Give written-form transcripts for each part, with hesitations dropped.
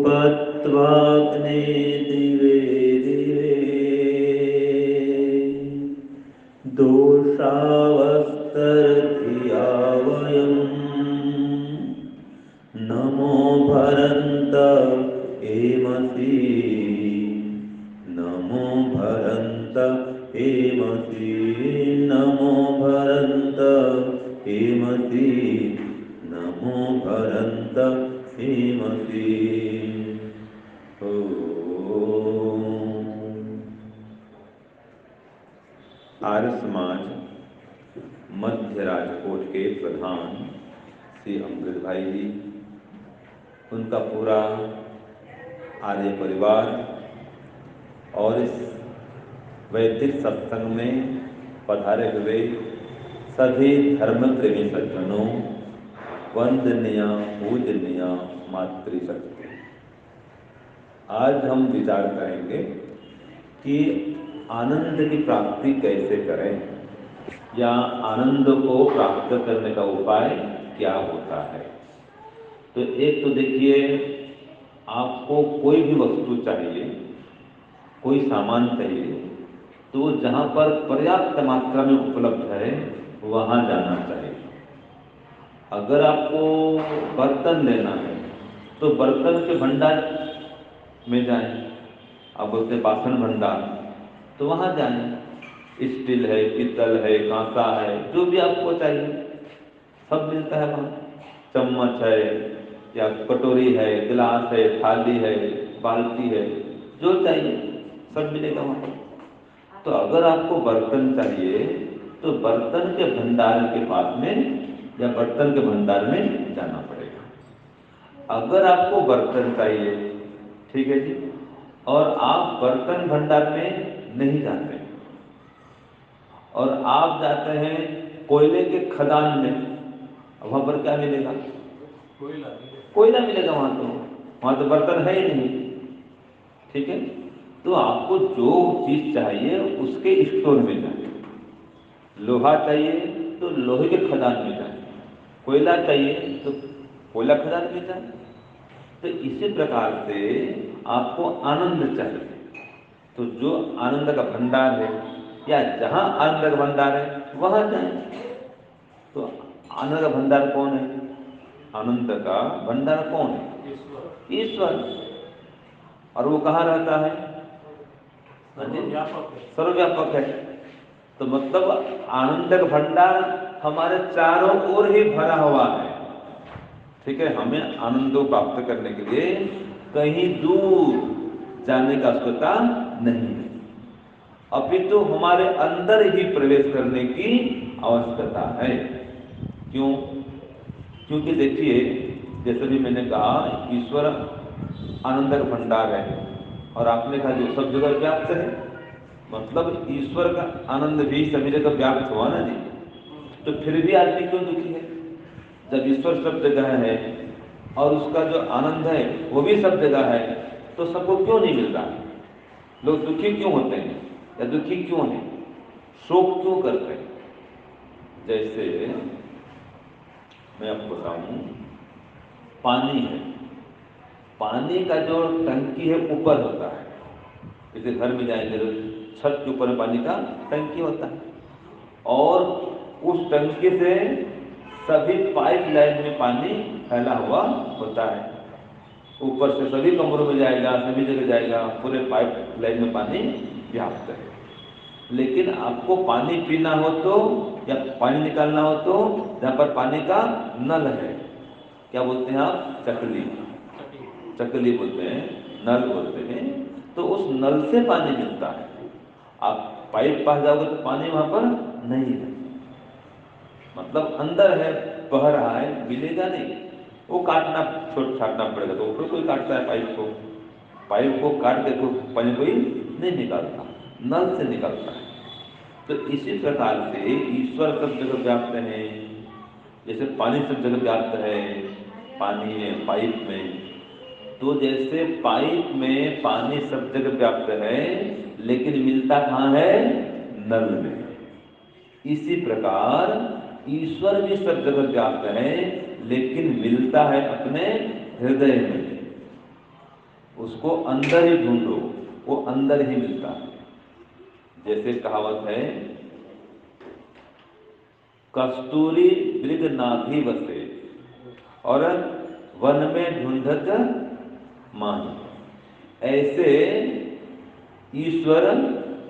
बत्वाग्ने दिवे दिवे दोषावस्तरधिया वयं नमो भरन्त एमसि नमो भरन्त एमसि नमो भरन्त एमसि नमो भरन्त एमसि। आर्य समाज मध्य राजकोट के प्रधान श्री अमृत भाई जी, उनका पूरा आर्य परिवार और इस वैदिक सत्संग में पधारे हुए सभी धर्म प्रेमी सज्जनों, वंदनीय पूजनीय मातृशक्ति। आज हम विचार करेंगे कि आनंद की प्राप्ति कैसे करें या आनंद को प्राप्त करने का उपाय क्या होता है। तो एक तो देखिए, आपको कोई भी वस्तु चाहिए, कोई सामान चाहिए, तो जहाँ पर पर्याप्त मात्रा में उपलब्ध है वहाँ जाना चाहिए। अगर आपको बर्तन लेना है तो बर्तन के भंडार में जाएं, आप बोलते हैं बासन भंडार, तो वहाँ जाएं। स्टील है, पीतल है, कांसा है, जो भी आपको चाहिए सब मिलता है वहाँ। चम्मच है या कटोरी है, गिलास है, थाली है, बाल्टी है, जो चाहिए सब मिलेगा वहाँ। तो अगर आपको बर्तन चाहिए तो बर्तन के भंडार के पास में या बर्तन के भंडार में जाना पड़ेगा। अगर आपको बर्तन चाहिए, ठीक है जी, और आप बर्तन भंडार में नहीं जाते और आप जाते हैं कोयले के खदान में, वहाँ पर क्या मिलेगा? कोयला मिलेगा वहाँ तो बर्तन है ही नहीं, ठीक है। तो आपको जो चीज चाहिए उसके स्टोर में जाए। लोहा चाहिए तो लोहे के खदान में जाए, कोयला चाहिए तो कोयला खदान में जाए। तो इसी प्रकार से आपको आनंद चाहिए तो जो आनंद का भंडार है या जहाँ आनंद का भंडार है वहाँ जाए। तो आनंद का भंडार कौन है? आनंद का भंडार कौन है? ईश्वर। और वो कहाँ रहता है? सर्वव्यापक है। तो मतलब आनंद का भंडार हमारे चारों ओर ही भरा हुआ है, ठीक है। हमें आनंद को प्राप्त करने के लिए कहीं दूर जाने का आवश्यकता नहीं है, अपितु हमारे अंदर ही प्रवेश करने की आवश्यकता है। क्यों? क्योंकि देखिए, जैसे भी मैंने कहा, ईश्वर आनंद का भंडार है और आपने कहा जो सब जगह व्याप्त है, मतलब ईश्वर का आनंद भी सभी जगह व्याप्त हुआ ना जी। तो फिर भी आदमी क्यों दुखी है? जब ईश्वर सब जगह है और उसका जो आनंद है वो भी सब जगह है, तो सबको क्यों नहीं मिल रहा? लोग दुखी क्यों होते हैं या दुखी क्यों हैं, शोक क्यों करते हैं? जैसे मैं आपको बताऊं, पानी है, पानी का जो टंकी है ऊपर होता है, जैसे घर में जाएंगे तो छत के ऊपर पानी का टंकी होता है और उस टंकी से सभी पाइप लाइन में पानी फैला हुआ होता है। ऊपर से सभी कमरों में जाएगा, सभी जगह जाएगा, पूरे पाइप लाइन में पानी व्याप्त है। लेकिन आपको पानी पीना हो तो या पानी निकालना हो तो जहाँ पर पानी का नल है, क्या बोलते हैं आप? चकली, चकली बोलते हैं, नल बोलते हैं। तो उस नल से पानी मिलता है। आप पाइप पास जाओगे तो पानी वहाँ पर नहीं है, मतलब अंदर है, बह रहा है, मिलेगा नहीं। वो काटना छाटना पड़ेगा। तो ऊपर कोई काटता है पाइप को काट के तो पानी कोई नहीं निकालता, नल से निकलता है। तो इसी प्रकार से ईश्वर सब जगह व्याप्त है। जैसे पानी सब जगह व्याप्त है, पानी है पाइप में, तो जैसे पाइप में पानी सब जगह व्याप्त है लेकिन मिलता कहाँ है? नल में। इसी प्रकार ईश्वर भी सब जगह व्याप्त है लेकिन मिलता है अपने हृदय में। उसको अंदर ही ढूंढो, वो अंदर ही मिलता है। जैसे कहावत है, कस्तूरी मृग नाभि बसे और वन में ढूंढत माही। ऐसे ईश्वर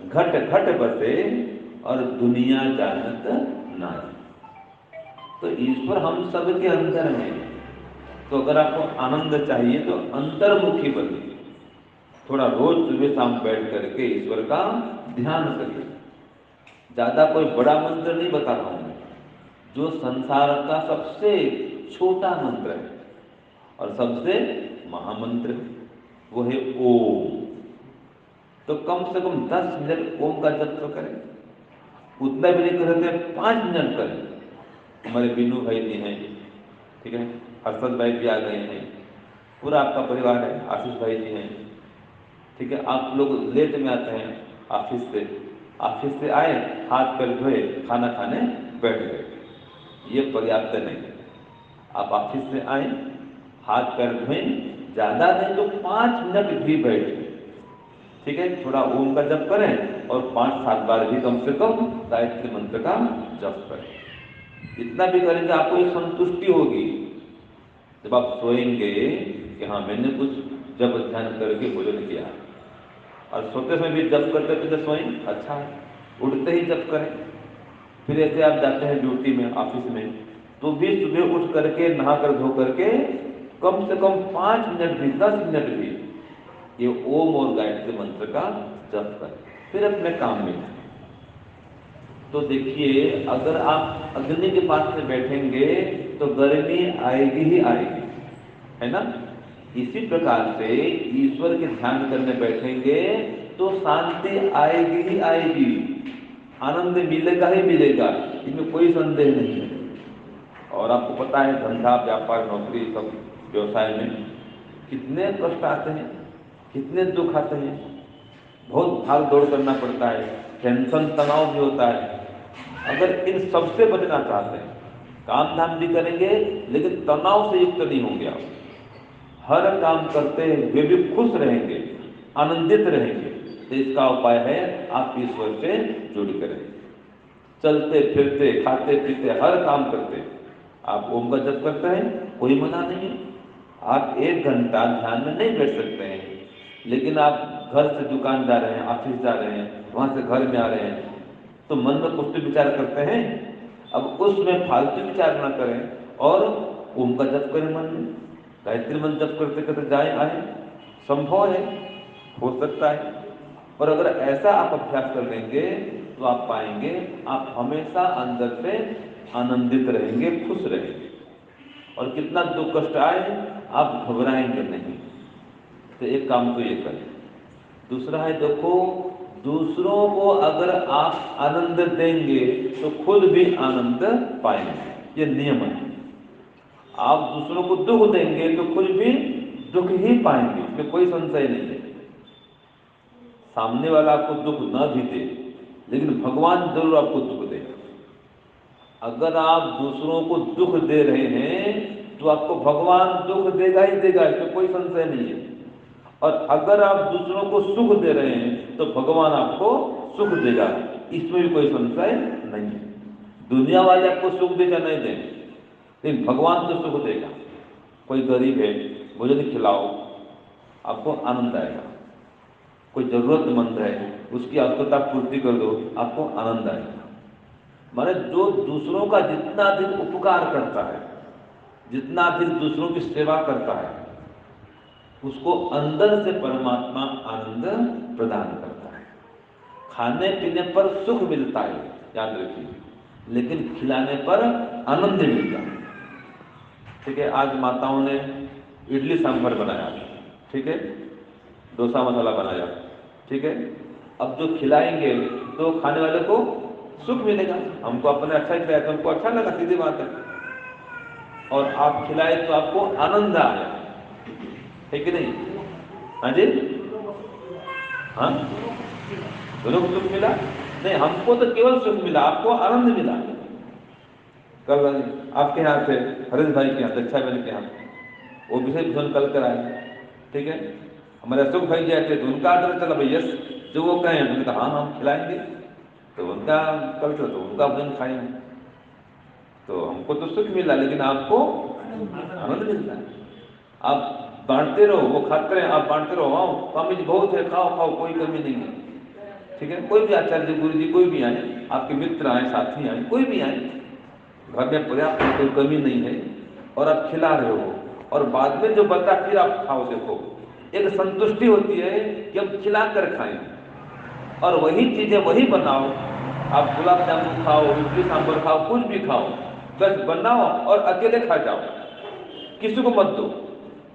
घट घट बसे और दुनिया जानत नाही। तो ईश्वर हम सब के अंदर है। तो अगर आपको आनंद चाहिए तो अंतर्मुखी बनिए, थोड़ा रोज सुबह शाम बैठ करके ईश्वर का ध्यान करिए। ज्यादा कोई बड़ा मंत्र नहीं बता रहा हूं मैं, जो संसार का सबसे छोटा मंत्र है और सबसे महामंत्र है, वो है ओम। तो कम से कम 10 मिनट ओम का जप तो करें। उतना भी नहीं कर सकते 5 मिनट करें। हमारे बिन्नू भाई जी हैं, ठीक है, हर्षद भाई भी आ गए हैं, पूरा आपका परिवार है, आशीष भाई जी हैं, ठीक है। आप लोग लेट में आते हैं ऑफिस से आए, हाथ पैर धोए, खाना खाने बैठ गए, ये पर्याप्त नहीं। आप ऑफिस से आए, हाथ पैर धोए, ज़्यादा नहीं तो 5 मिनट भी बैठे, ठीक है, थोड़ा ओम का जप करें और 5-7 बार भी कम से कम गायत्री मंत्र का जप करें। इतना भी करेंगे आपको एक संतुष्टि होगी जब आप सोएंगे कि हाँ मैंने कुछ जप ध्यान करके भोजन किया। और सोते समय भी जप करते करते सोएं, अच्छा है। उठते ही जप करें। फिर ऐसे आप जाते हैं ड्यूटी में, ऑफिस में, तो भी सुबह उठ करके नहा कर धो करके कम से कम 5 मिनट भी 10 मिनट भी ये ओम और गायत्री मंत्र का जप करें, फिर अपने काम में। तो देखिए, अगर आप अग्नि के पास में बैठेंगे तो गर्मी आएगी ही आएगी, है ना। इसी प्रकार से ईश्वर के ध्यान करने बैठेंगे तो शांति आएगी ही आएगी, आनंद मिलेगा ही मिलेगा, इसमें कोई संदेह नहीं है। और आपको पता है, धंधा व्यापार नौकरी सब व्यवसाय में कितने कष्ट आते हैं, कितने दुख आते हैं, बहुत भाग दौड़ करना पड़ता है, टेंशन तनाव भी होता है। अगर इन सबसे बचना चाहते हैं, काम धाम भी करेंगे लेकिन तनाव से युक्त नहीं होंगे, आप हर काम करते हुए भी खुश रहेंगे, आनंदित रहेंगे, तो इसका उपाय है आप ईश्वर से जुड़ करें। चलते फिरते खाते पीते हर काम करते आप ओम का जप करते हैं, कोई मना नहीं है। आप 1 घंटा ध्यान में नहीं बैठ सकते हैं, लेकिन आप घर से दुकान जा रहे हैं, ऑफिस जा रहे हैं, वहां से घर में आ रहे हैं, तो मन में कुछ तो विचार करते हैं। अब उसमें फालतू विचार न करें और ओम का जप करें मन में, गायत्री मंत्र जप करते करते जाए आए, संभव है, हो सकता है। और अगर ऐसा आप अभ्यास कर लेंगे तो आप पाएंगे आप हमेशा अंदर से आनंदित रहेंगे, खुश रहेंगे, और कितना दुख कष्ट आए आप घबराएंगे नहीं। तो एक काम तो ये करें। दूसरा है, देखो, दूसरों को अगर आप आनंद देंगे तो खुद भी आनंद पाएंगे, ये नियम है। आप दूसरों को दुख देंगे तो खुद भी दुख ही पाएंगे, इसमें कोई संशय नहीं है। सामने वाला आपको दुख न भी दे, लेकिन भगवान जरूर आपको दुख देगा। अगर आप दूसरों को दुख दे रहे हैं तो आपको भगवान दुख देगा ही देगा, इसमें कोई संशय नहीं है। और अगर आप दूसरों को सुख दे रहे हैं तो भगवान आपको सुख देगा, इसमें भी कोई संशय नहीं है। दुनिया वाले आपको सुख देगा नहीं दें, लेकिन भगवान तो सुख देगा। कोई गरीब है, भोजन खिलाओ, आपको आनंद आएगा। कोई जरूरतमंद है, उसकी आवश्यकता पूर्ति कर दो, आपको आनंद आएगा। माने जो दूसरों का जितना अधिक उपकार करता है, जितना अधिक दूसरों की सेवा करता है, उसको अंदर से परमात्मा आनंद प्रदान करता है। खाने पीने पर सुख मिलता है, याद रखिए, लेकिन खिलाने पर आनंद मिलता है। ठीक है, आज माताओं ने इडली सांभर बनाया, ठीक है, डोसा मसाला बनाया, ठीक है। अब जो खिलाएंगे तो खाने वाले को सुख मिलेगा, हमको अपने अच्छा ही खिलाया तो हमको अच्छा लगा, सीधी बात है। और आप खिलाए तो आपको आनंद आया, है कि नहीं? हाँ जी, हाँ, दोनों को सुख मिला। नहीं, हमको तो केवल सुख मिला, आपको आनंद मिला। कल आपके यहाँ से हरीश भाई के यहाँ से, अच्छा बहन के यहाँ, वो विशेष भोजन कल कर आए, ठीक है। हमारे अशोक भाई जी आए थे तो उनका आर्डर चला भाई, यस जो वो कहें उन्होंने कहा हाँ हम खिलाएंगे, तो उनका कल्चर तो उनका भोजन खाएंगे। तो हमको तो सुख मिला, लेकिन आपको आनंद मिलता है। आप बांटते रहो, वो खाते रहे, आप बांटते रहो। आओ स्वामी जी बहुत है, खाओ खाओ, कोई कमी नहीं है, ठीक है। कोई भी आचार्य गुरु जी कोई भी आए, आपके मित्र आए, साथी आए, कोई भी आए, घर में पर्याप्त कोई कमी नहीं है, और आप खिला रहे हो, और बाद में जो बचा फिर आप खाओ। देखो एक संतुष्टि होती है कि हम खिला कर खाएं, और वही चीजें वही बनाओ। आप गुलाब जामुन खाओ, इडली सांभर खाओ, कुछ भी खाओ, बस बनाओ और अकेले खा जाओ, किसी को मत दो।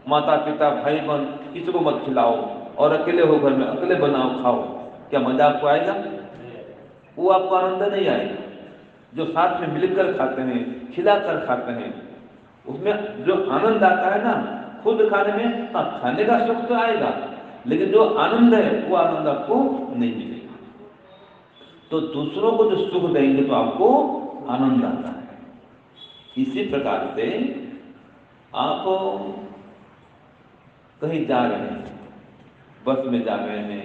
माता पिता भाई बहन किसी को मत खिलाओ, और अकेले हो घर में, अकेले बनाओ खाओ। क्या मजा आपको आएगा? वो आपको आनंद नहीं आएगा। जो साथ में मिलकर खाते हैं, खिलाकर खाते हैं, उसमें जो आनंद आता है ना, खुद खाने में, हाँ खाने का सुख तो आएगा, लेकिन जो आनंद है वो आनंद आपको नहीं मिलेगा। तो दूसरों को जो सुख देंगे तो आपको आनंद आता है। इसी प्रकार से आप कहीं जा रहे हैं, बस में जा रहे हैं,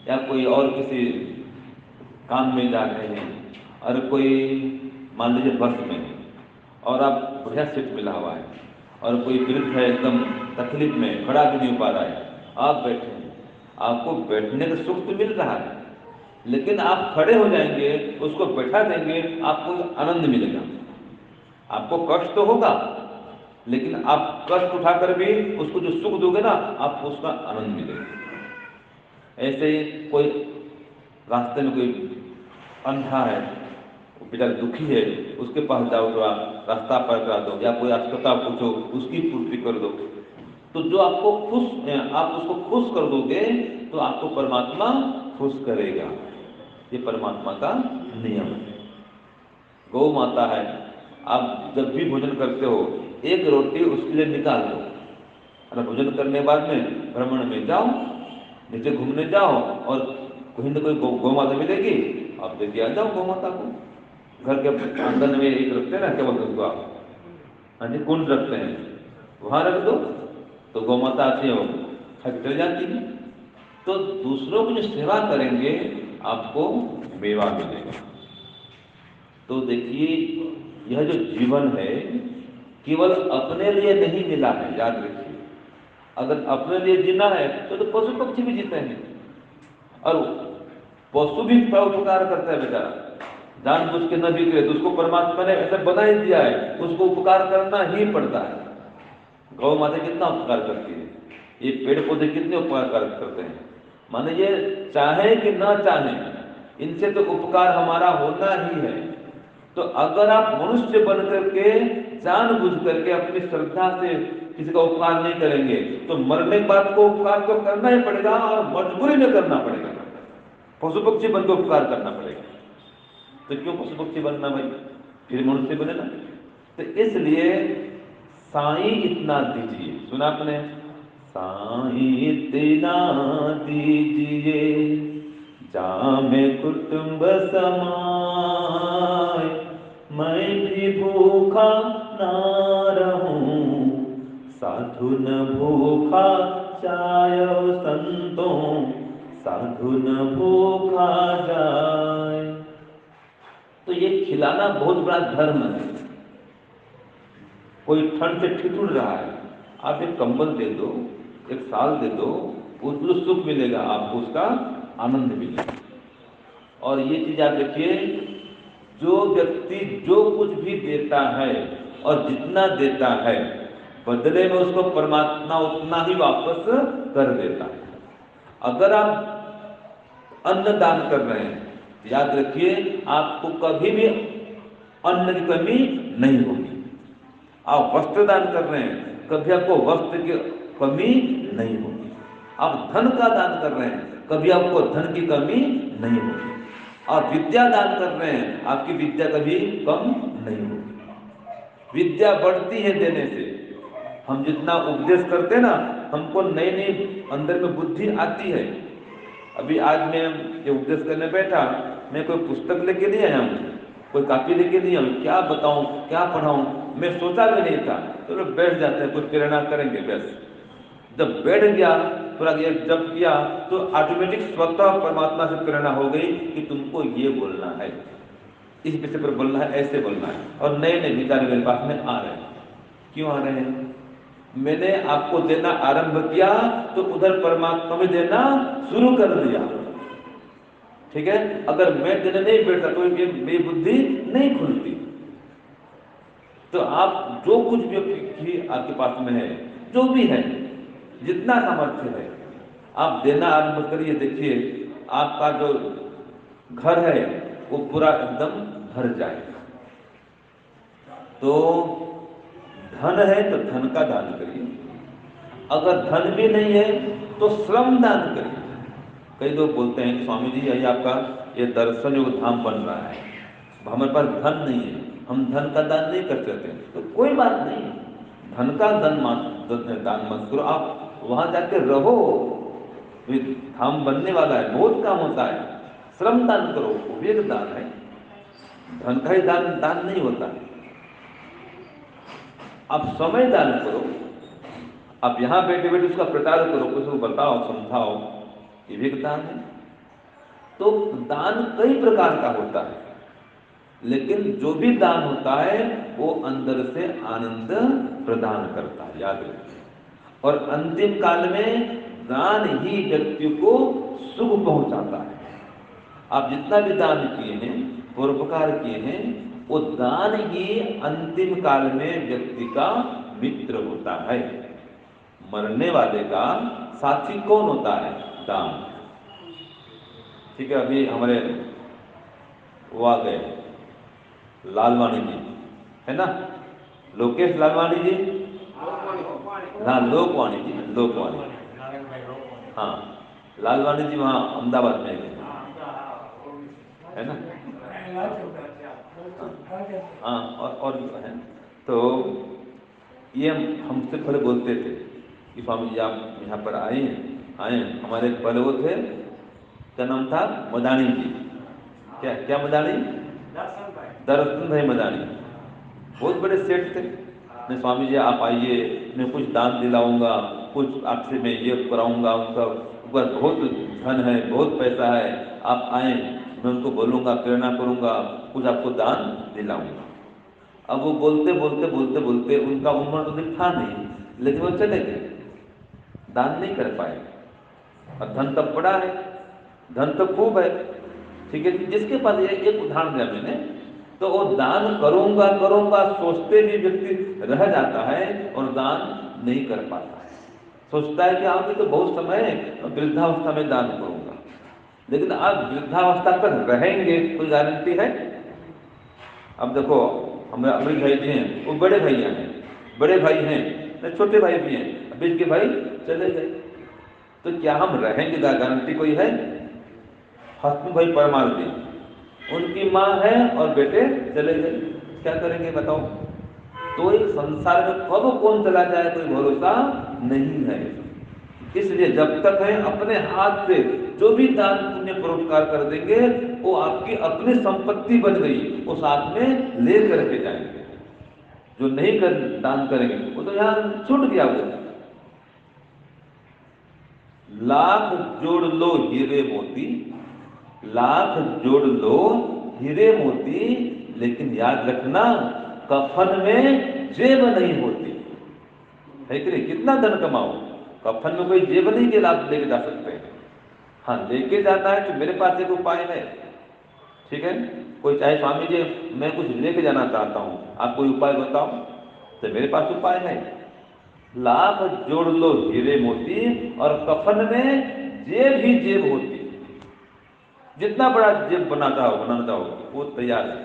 या कोई और किसी काम में जा रहे हैं, और कोई मान लीजिए बस में है, और आप बढ़िया सीट मिला हुआ है, और कोई वृद्ध है एकदम तकलीफ में, खड़ा भी नहीं हो पा रहा है, आप बैठे हैं, आपको बैठने का सुख तो मिल रहा है, लेकिन आप खड़े हो जाएंगे, उसको बैठा देंगे, आपको आनंद मिलेगा। आपको कष्ट तो होगा, लेकिन आप कष्ट उठाकर भी उसको जो सुख दोगे ना, आपको उसका आनंद मिलेगा। ऐसे ही कोई रास्ते में कोई अंधा है, वो बेचारा दुखी है, उसके पास जाओ तो आप रास्ता पार करा दो, या कोई आवश्यकता पूछो उसकी पूर्ति कर दो। तो जो आपको खुश, आप उसको खुश कर दोगे तो आपको परमात्मा खुश करेगा। ये परमात्मा का नियम है। गौ माता है, आप जब भी भोजन करते हो एक रोटी उसके लिए निकाल दो, और भोजन करने के बाद में भ्रमण में जाओ, नीचे घूमने जाओ, और कहीं ना कोई गौ माता मिलेगी, आप देखिए आ जाओ गौ माता को। घर के आंगन में एक रखते हैं ना, क्या बोलते उसको आप, हाँ जी, कुंड रखते हैं, वहां रख दो, तो गौ माता आती है, वो खा के चल जाती है। तो दूसरों की जो सेवा करेंगे आपको मेवा मिलेगा। तो देखिए यह जो जीवन है केवल अपने लिए नहीं मिला है, याद रखिए। अगर अपने लिए जीना है तो पशु पक्षी भी जीते हैं, और पशु भी उपकार करता है बेचारा, जानबूझ के न बिगड़े तो उसको परमात्मा ने ऐसा बना ही दिया है, उसको उपकार करना ही पड़ता है। गौ माता कितना उपकार करती है, ये पेड़ पौधे कितने उपकार करते हैं, माने ये चाहे कि ना चाहे इनसे तो उपकार हमारा होना ही है। तो अगर आप मनुष्य बन करके जानबूझ करके अपनी श्रद्धा से किसी का उपकार नहीं करेंगे तो मरने के बाद को उपकार तो करना ही पड़ेगा, और मजबूरी में करना पड़ेगा। पशु पक्षी बन के उपकार करना पड़ेगा। तो क्यों पशु पक्षी बनना भाई, फिर मनुष्य बने ना। तो इसलिए साईं इतना दीजिए, सुना आपने, साईं इतना दीजिए जामे कुटुंब समाए, मैं भी भूखा ना रहूं, साधु न भूखा जायो संतों, साधु न भूखा जाए। तो ये खिलाना बहुत बड़ा धर्म है। कोई ठंड से ठिठुर रहा है, आप एक कंबल दे दो, एक साल दे दो, उसको सुख मिलेगा, आपको उसका आनंद मिलेगा। और ये चीज आप देखिए, जो व्यक्ति जो कुछ भी देता है और जितना देता है, बदले में उसको परमात्मा उतना ही वापस कर देता है। अगर आप अन्न दान कर रहे हैं, याद रखिए आपको कभी भी अन्न की कमी नहीं होगी। आप वस्त्र दान कर रहे हैं, कभी आपको वस्त्र की कमी नहीं होगी। आप धन का दान कर रहे हैं, कभी आपको धन की कमी नहीं होगी। आप विद्या दान कर रहे हैं, आपकी विद्या कभी कम नहीं होगी। विद्या बढ़ती है देने से। हम जितना उपदेश करते हैं ना, हमको नई नई अंदर में बुद्धि आती है। अभी आज मैं ये उपदेश करने बैठा, मैं कोई पुस्तक लेके नहीं आया हूँ, कोई कॉपी लेके नहीं आया हूँ, क्या बताऊँ क्या पढ़ाऊँ, मैं सोचा भी नहीं था। चलो बैठ जाते हैं, कुछ प्रेरणा करेंगे, बस जब बैठ गया, थोड़ा ये जब किया तो ऑटोमेटिक स्वतः परमात्मा से प्रेरणा हो गई कि तुमको ये बोलना है, इस विषय पर बोलना है, ऐसे बोलना है। और नए नए विचार मेरे पास में आ रहे हैं। क्यों आ रहे हैं? मैंने आपको देना आरंभ किया तो उधर परमात्मा में देना शुरू कर दिया। ठीक है, अगर मैं देने नहीं बैठता तो मेरी बुद्धि नहीं खुलती। तो आप जो कुछ भी आपके पास में है, जो भी है, जितना सामर्थ्य है, आप देना आरंभ करिए। देखिए आपका जो घर है वो पूरा एकदम भर जाएगा। तो धन है तो धन का दान करिए, अगर धन भी नहीं है तो श्रम दान करिए। कई लोग बोलते हैं कि स्वामी जी यही आपका ये दर्शन योग धाम बन रहा है, हमारे पास धन नहीं है, हम धन का दान नहीं कर सकते। तो कोई बात नहीं, धन का दान मत करो, आप वहां जाके रहो। धाम बनने वाला है, बहुत काम होता है। श्रम दान करो, वो भी एक दान है। धन का ही दान नहीं होता। आप समय दान करो, आप यहाँ बैठे बैठे उसका प्रचार करो, किसी को बताओ, समझाओ, ये भी एक दान है। तो दान कई प्रकार का होता है, लेकिन जो भी दान होता है वो अंदर से आनंद प्रदान करता है, याद रखिए। और अंतिम काल में दान ही व्यक्ति को सुख पहुंचाता है। आप जितना भी दान किए हैं, परोपकार किए हैं, वो दान ही अंतिम काल में व्यक्ति का मित्र होता है। मरने वाले का साथी कौन होता है? दान। ठीक है, अभी हमारे वो आ गए लालवाणी जी, है ना, लोकेश लालवाणी जी, हाँ लोकवाणी जी, लोकवाणी, हाँ लालवाणी जी वहाँ अहमदाबाद में गए, है ना, हाँ और है। तो ये हमसे पहले बोलते थे कि स्वामी जी आप यहाँ पर आए हमारे पहले वो थे, क्या नाम था? मदानी जी। क्या मदानी? दर्शन भाई मदानी, बहुत बड़े सेठ थे। मैं स्वामी जी आप आइए, मैं कुछ दान दिलाऊंगा, कुछ आपसे मैं ये कराऊंगा, उनका ऊपर बहुत धन है, बहुत पैसा है, आप आए, मैं उनको बोलूँगा, प्रेरणा करूँगा, कुछ आपको दान दिलाऊंगा। अब वो बोलते बोलते बोलते बोलते उनका उम्र तो था नहीं, लेकिन वो चले गए, दान नहीं कर पाए। और धन तब पड़ा है, धन तो खूब है। ठीक है, जिसके पास एक उदाहरण दिया मैंने, तो वो दान करूंगा करूंगा सोचते भी व्यक्ति रह जाता है और दान नहीं कर पाता है। सोचता है कि आप तो बहुत समय है, वृद्धावस्था में दान करूंगा, लेकिन आप वृद्धावस्था तक रहेंगे कोई गारंटी है? अब देखो हमारे अमृत भाई जी हैं, वो बड़े भैया हैं, बड़े भाई हैं, छोटे भाई भी हैं, बीच के भाई चले गए, तो क्या हम रहेंगे? गारंटी कोई है? हसन भाई परमार जी, उनकी माँ है और बेटे चले गए, क्या करेंगे बताओ? तो एक संसार में कब कौन चला जाए कोई भरोसा नहीं है। इसलिए जब तक है अपने हाथ से जो भी दान पुण्य परोपकार कर देंगे वो आपकी अपनी संपत्ति बन गई, वो साथ में ले करके जाएंगे। जो नहीं दान करेंगे वो तो यहाँ छूट गया। वो लाख जोड़ लो हीरे मोती, लाख जोड़ लो हीरे मोती, लेकिन याद रखना कफन में जेब नहीं होती है कि नहीं? कितना धन कमाओ, कफन में कोई जेब नहीं के लाभ लेके जा सकते हैं। हाँ लेके जाना है तो मेरे पास एक उपाय है। ठीक है, कोई चाहे स्वामी जी मैं कुछ लेके जाना चाहता हूँ, आप कोई उपाय बताओ, तो मेरे पास उपाय है। लाख जोड़ लो हीरे मोती और कफन में जेब ही जेब होती। जितना बड़ा जेब बनाना चाहो वो तैयार है।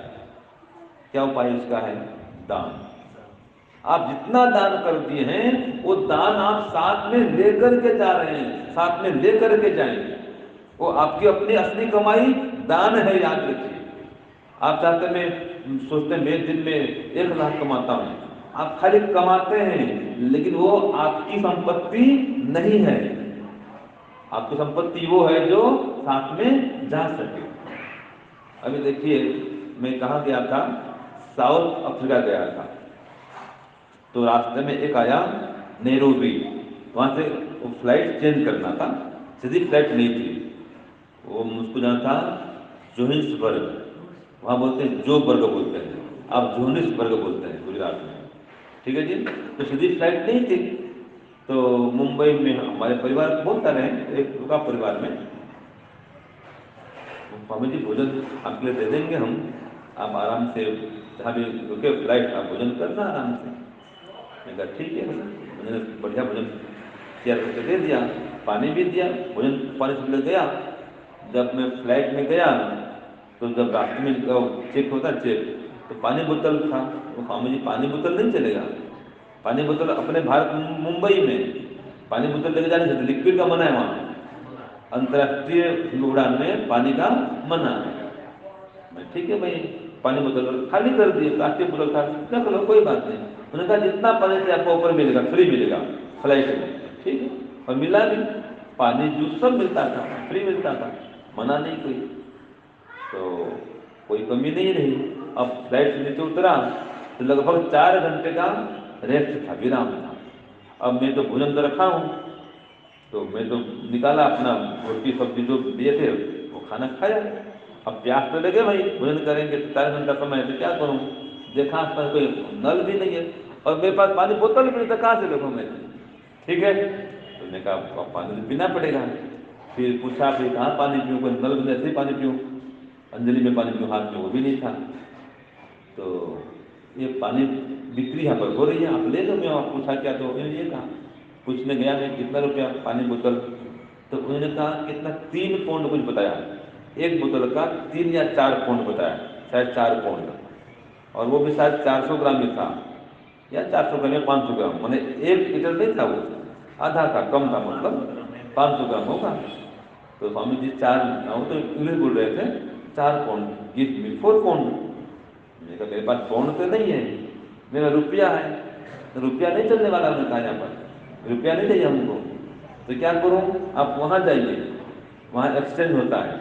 क्या उपाय उसका है? दान। आप जितना दान कर दिए हैं वो दान आप साथ में लेकर के जा रहे हैं, साथ में लेकर के जाएंगे। वो आपकी अपनी असली कमाई दान है, याद रखिए। आप चाहते मैं सोचते मैं दिन में 1 लाख कमाता हूँ, आप खाली कमाते हैं, लेकिन वो आपकी संपत्ति नहीं है। आपकी संपत्ति वो है जो साथ में जा सके। अभी देखिए मैं कहाँ गया था, साउथ अफ्रीका गया था, तो रास्ते में एक आया नेरोबी, वहाँ से वो फ्लाइट चेंज करना था, सीधी फ्लाइट नहीं थी। वो मुझको जाना था जोहानिसबर्ग, वहाँ बोलते हैं जोबर्ग बोलते हैं, आप जोहानिसबर्ग बोलते हैं गुजरात में, ठीक है जी। तो सीधी फ्लाइट नहीं थी, तो मुंबई में हमारे परिवार बोलता रहे, एक रुका परिवार में, स्वामी जी भोजन आपके लिए दे देंगे हम, आप आराम से जहाँ भी रुके फ्लाइट आप भोजन करना आराम से। मैंने कहा ठीक है भैया, मैंने बढ़िया भोजन तैयार करके दे दिया, पानी भी दिया, भोजन पानी से ले गया। जब मैं फ्लाइट में गया तो जब रास्ते में चेक होता चेक, तो पानी बोतल था, वो स्वामी जी पानी बोतल नहीं चलेगा, पानी बोतल अपने भारत मुंबई में पानी बोतल लेके जाने से लिक्विड का मना है, वहाँ अंतर्राष्ट्रीय उड़ान में पानी का मना है। मैं ठीक है भाई, पानी बोतल खाली कर दिए, प्लास्टिक बोतल था, रख लो कोई बात नहीं। उन्होंने कहा जितना पानी से आपको ऊपर मिलेगा फ्री मिलेगा फ्लाइट में, ठीक है। और मिला भी, पानी जूस सब मिलता था, फ्री मिलता था, मना नहीं कोई, तो कोई कमी नहीं रही। अब फ्लाइट से नीचे उतरा तो लगभग 4 घंटे का रेस्ट था, विराम था। अब मैं तो भोजन तो रखा हूँ, तो मैं तो निकाला अपना रोटी सब्जी जो दिए थे वो खाना खाया। अब प्यास तो लगे भाई, भोजन करेंगे तो 4 घंटा समय है तो क्या करूँ, देखा आस पास कोई नल भी नहीं है और मेरे पास पानी बोतल भी नहीं था, कहाँ से देखूँ मैं, ठीक है। तो मैंने कहा पानी तो पीना पड़ेगा। फिर पूछा फिर कहाँ पानी पीऊँ, कोई नल भी ऐसे ही पानी पीऊँ, अंजलि में पानी पीऊँ, हाथ में वो भी नहीं था। तो ये पानी बिक्री यहाँ पर हो रही है, आप ले लो। मैं आप पूछा क्या, तो मैंने ये कहा, पूछने गया मैं कितना रुपया पानी बोतल, तो उन्होंने कहा कितना 3 पौंड कुछ बताया, एक बोतल का 3 या 4 पौंड बताया, शायद 4 पौंड, और वो भी शायद 400 ग्राम ही था, या 400 ग्राम या 500 ग्राम, मैंने 1 लीटर नहीं था वो, आधा था, कम था, मतलब 500 ग्राम होगा। तो स्वामी जी 4, वो तो इंग्लिश बोल रहे थे, 4 पौंड, गिव मी 4 पौंड। मैंने कहा मेरे पास पौंड तो नहीं है, मेरा रुपया है, तो रुपया नहीं चलने वाला, उन्होंने कहा यहाँ पर रुपया नहीं चाहिए हमको, तो क्या करूँ, आप वहाँ जाइए, वहाँ एक्सचेंज होता है,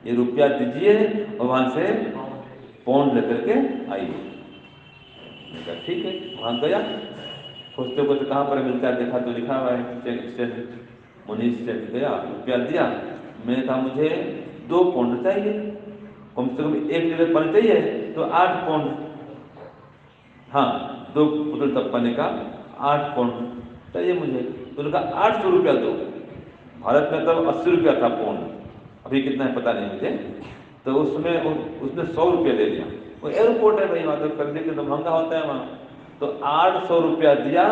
ये रुपया दीजिए और वहाँ से पौंड लेकर के आइए। मैंने कहा ठीक है, वहाँ गया, खोजते खोजते कहाँ पर मिलता है, देखा तो लिखा हुआ है एक्सचेंज, मनी एक्सचेंज गया, रुपया दिया। मैंने कहा मुझे 2 पौंड चाहिए, कम से कम 1 लीटर पानी चाहिए, तो 8 पौंड, हाँ 2 बोतल तब पानी का 8 पौंड चाहिए मुझे। तो उन्होंने कहा 800 रुपया दो, भारत में तब 80 रुपया था पौंड, अभी कितना है पता नहीं मुझे। तो उसमें उसने 100 रुपया ले लिया, वो एयरपोर्ट है भाई, वहाँ तो करने के तो महंगा होता है वहाँ। तो 800 रुपया दिया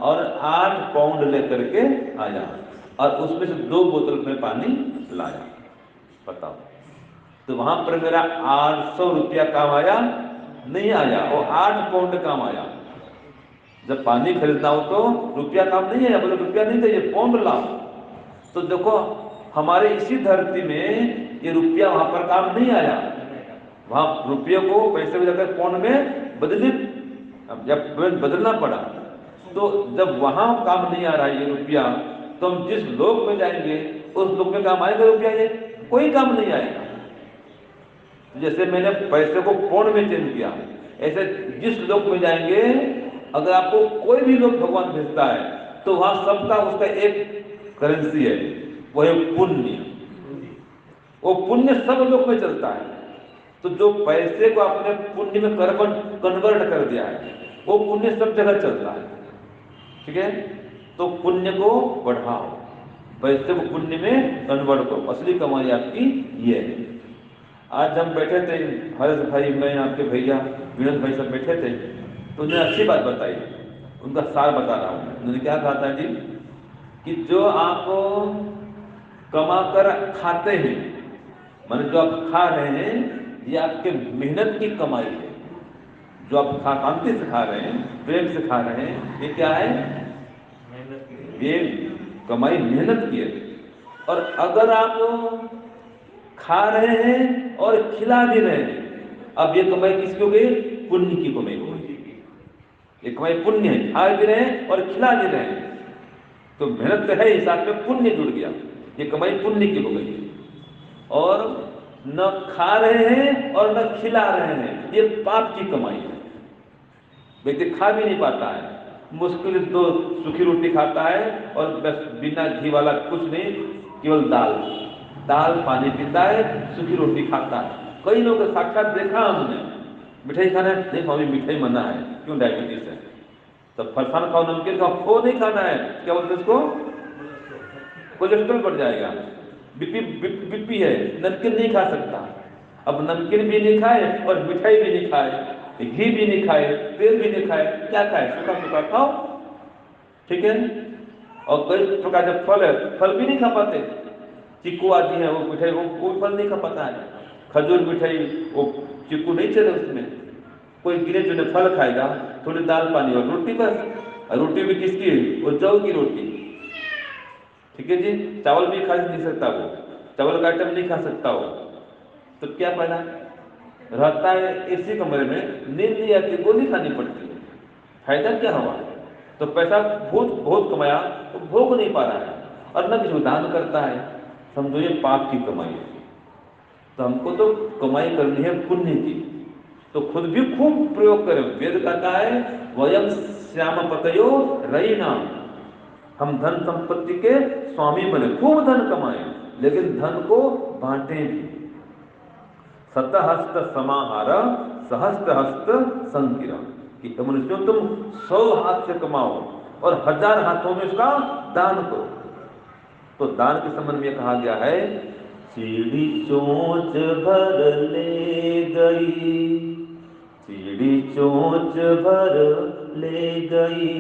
और 8 पौंड लेकर के आया, और उसमें से 2 बोतल में पानी लाया, बताओ। तो वहां पर मेरा 800 रुपया काम आया नहीं आया, वो 8 पौंड काम आया। जब पानी खरीदना हो तो रुपया काम नहीं आया, बोले रुपया नहीं चाहिए, पौंड लाओ। तो देखो हमारे इसी धरती में ये रुपया वहां पर काम नहीं आया, वहां रुपये को पैसे में जाकर पौंड में बदले, अब जब बदलना पड़ा, तो जब वहां काम नहीं आ रहा है ये रुपया, तो हम जिस लोक में जाएंगे उस लोक में काम आएगा रुपया, ये कोई काम नहीं आएगा। जैसे मैंने पैसे को पौंड में चेंज किया, ऐसे जिस लोक में जाएंगे, अगर आपको कोई भी लोग भगवान भेजता है तो वहां सबका उसका एक करेंसी है, वो है पुण्य। वो पुण्य सब लोग में चलता है। तो जो पैसे को आपने पुण्य में कन्वर्ट कर दिया है, वो पुण्य सब जगह चलता है, ठीक है। तो पुण्य को बढ़ाओ, पैसे को पुण्य में कन्वर्ट करो, असली कमाई आपकी ये है। आज हम बैठे थे, हर्ष भाई, मैं, आपके भैया विनोद भाई सब बैठे थे, तो उन्होंने अच्छी बात बताई, उनका सार बता रहा हूँ। उन्होंने क्या कहा था जी, कि जो आप कमा कर खाते हैं, माने जो आप खा रहे हैं, ये आपके मेहनत की कमाई है। जो आप शांति से खा रहे हैं, प्रेम से खा रहे हैं, ये क्या है, ये कमाई मेहनत की है। और अगर आप खा रहे हैं और खिला भी रहे हैं, अब ये कमाई किसकी हो गई, पुण्य की कमाई हो गई। ये कमाई पुण्य है, खा भी रहे हैं और खिला भी रहे हैं, तो मेहनत तो है, हिसाब में पुण्य जुड़ गया, ये कमाई पुण्य की हो गई। और न खा रहे हैं और न खिला रहे हैं, ये पाप की कमाई है। व्यक्ति खा भी नहीं पाता है मुश्किल 2 सूखी रोटी खाता है और बस बिना घी वाला कुछ नहीं, केवल दाल दाल पानी पीता है, सूखी रोटी खाता है। कई लोग साक्षात देखा हमने, मिठाई खाना है, नहीं स्वामी मिठाई मना है, क्यों, डायबिटीज है। तो फरसान खाओ, नमकीन खाओ, वो नहीं खाना है, क्या बोलते उसको, कोलेस्ट्रॉल बढ़ जाएगा, बीपी है, नमकीन नहीं खा सकता। अब नमकीन भी नहीं खाए और मिठाई भी नहीं खाए, घी भी नहीं खाए, तेल भी नहीं खाए, क्या खाए, सूखा सूखा खाओ, ठीक है। और कई प्रकार के फल है, फल भी नहीं खा पाते, चीकू आदि है, वो मिठाई वो फल नहीं खा पाता है, खजूर मिठाई, वो चीकू नहीं चले उसमें। कोई गिने चुने फल खाएगा, थोड़ी दाल पानी और रोटी बस, और रोटी भी किसकी, वो जौ की रोटी, ठीक है जी। चावल भी खा नहीं सकता, वो चावल का आइटम नहीं खा सकता वो, तो क्या फायदा, रहता है इसी कमरे में, नींद नहीं आती, गोली खानी पड़ती है, फायदा क्या हुआ। तो पैसा बहुत बहुत कमाया तो भोग नहीं पा रहा है, और न किसी दान करता है, समझो ये पाप की कमाई है। तो हमको तो कमाई करनी है पुण्य की, तो खुद भी खूब प्रयोग करें। वेद कहता है वयम श्याम पतयो रही नाम, हम धन संपत्ति के स्वामी बने, खूब धन कमाएं, लेकिन धन को बांटें भी। शतहस्त समाहार सहस्त्र हस्त संकिरा, कि मनुष्यों तुम 100 हाथ से कमाओ और 1000 हाथों में उसका दान करो। तो दान के संबंध में कहा गया है, सीढ़ी चोंच भर ले गई, सीढ़ी चोंच भर ले गई,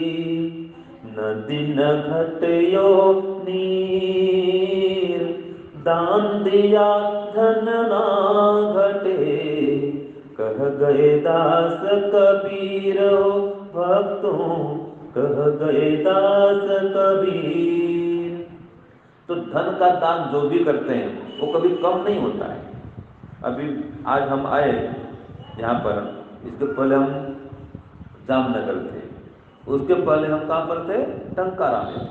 नदी न घटयो नीर, दान दिया धन ना घटे, कह गए दास कबीर, भक्तों कह गए दास कबीर। तो धन का दान जो भी करते हैं वो कभी कम नहीं होता है। अभी आज हम आए यहाँ पर, इसके पहले हम जामनगर थे, उसके पहले हम कहाँ पर थे, टंकारा में थे।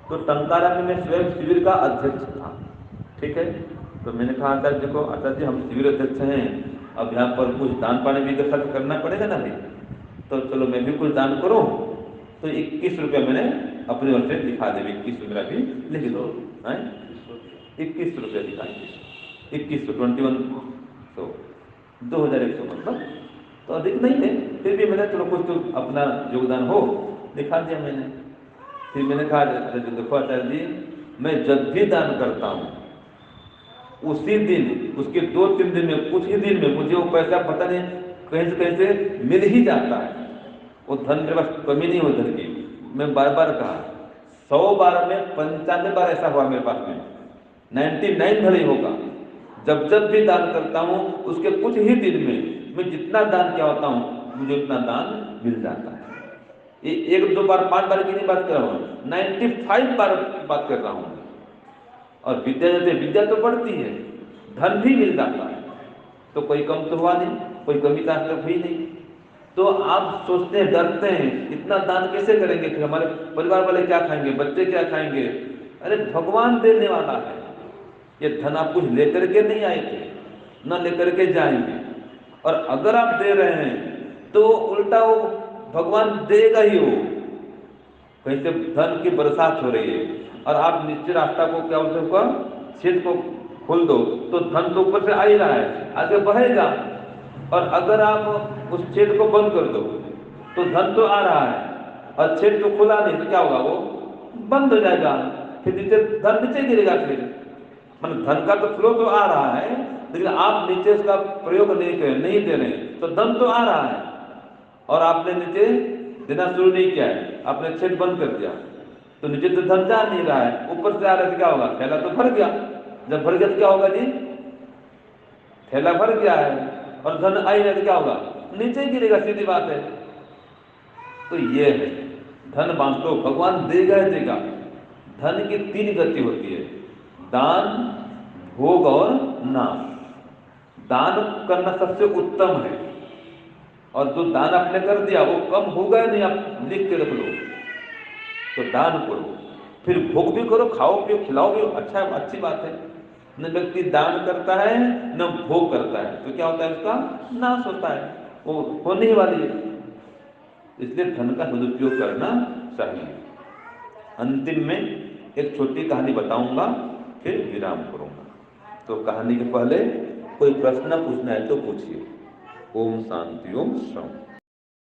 तो टंकारा में मैं स्वयं शिविर का अध्यक्ष था, ठीक है। तो मैंने कहा आचार्य जी को, आचार्य जी हम शिविर अध्यक्ष हैं, अब यहाँ पर कुछ दान पानी भी खर्च करना पड़ेगा ना भाई, तो चलो मैं भी कुछ दान करूँ। तो 21 रुपया मैंने अपनी ओर से दिखा दे, 21 रुपया भी लिख दो, 21 रुपया दिखाएंगे, 2121 2100 मतलब, तो अधिक नहीं थे, फिर भी मैंने चलो कुछ तो अपना योगदान हो, दिखा दिया मैंने। फिर मैंने कहा देखो आचार्य जी, मैं जब भी दान करता हूँ उसी दिन, उसके 2-3 दिन में, कुछ ही दिन में मुझे वो पैसा पता नहीं कहीं से मिल ही जाता है, वो धन मेरे पास कमी नहीं हो धन की। मैं बार बार कहा, 100 बार में 95 बार ऐसा हुआ मेरे पास में, 99 भले ही होगा। जब जब भी दान करता हूँ उसके कुछ ही दिन में मैं जितना दान किया होता हूँ मुझे उतना दान मिल जाता है। ये 1-2 बार 5 बार की नहीं बात कर रहा हूँ, 95 बार की बात कर रहा हूँ। और विद्या देते विद्या तो बढ़ती है, धन भी मिल जाता है, तो कोई कम तो हुआ नहीं, कोई कमी तो आज तक हुई नहीं। तो आप सोचते हैं, डरते हैं, इतना दान कैसे करेंगे, फिर हमारे परिवार वाले क्या खाएंगे, बच्चे क्या खाएंगे। अरे भगवान देने वाला है, ये धन आप कुछ लेकर के नहीं आए थे, न लेकर के जाएंगे। और अगर आप दे रहे हैं तो उल्टा वो भगवान देगा ही। वो कहीं से धन की बरसात हो रही है और आप नीचे रास्ता को क्या बोलते हैं, छेद को खोल दो, तो धन तो ऊपर से आ ही रहा है, आगे बढ़ेगा। और अगर आप उस छेद को बंद कर दो तो धन तो आ रहा है, और छेद को खुला नहीं तो क्या होगा, वो बंद हो जाएगा, फिर नीचे धन नीचे गिरेगा। फिर मतलब धन का तो फ्लो तो आ रहा है, लेकिन आप नीचे उसका प्रयोग नहीं दे रहे, तो धन तो आ रहा है और आपने नीचे देना शुरू नहीं किया है, आपने छेद बंद कर दिया, तो नीचे तो धन जा नहीं रहा है, ऊपर से आ रहा है, तो क्या होगा, थैला तो भर गया। जब भर गया तो क्या होगा जी, थैला भर गया है और धन आई नहीं तो क्या होगा, नीचे गिरेगा, सीधी बात है। तो ये है धन बांटो, भगवान देगा ही देगा। धन की 3 गति होती है, दान, भोग और नाम। दान करना सबसे उत्तम है, और जो दान आपने कर दिया वो कम होगा नहीं, आप लिख के रख लो, तो दान करो, फिर भोग भी करो, खाओ पियो खिलाओ भी, अच्छा अच्छी बात है। न व्यक्ति दान करता है न भोग करता है, तो क्या होता है, उसका नाश होता है, वो होने ही वाली है। इसलिए धन का सदुपयोग करना चाहिए। अंतिम में एक छोटी कहानी बताऊंगा, फिर विराम करूंगा। तो कहानी के पहले कोई प्रश्न पूछना है तो पूछिए। ओम शांति, ओम शांति।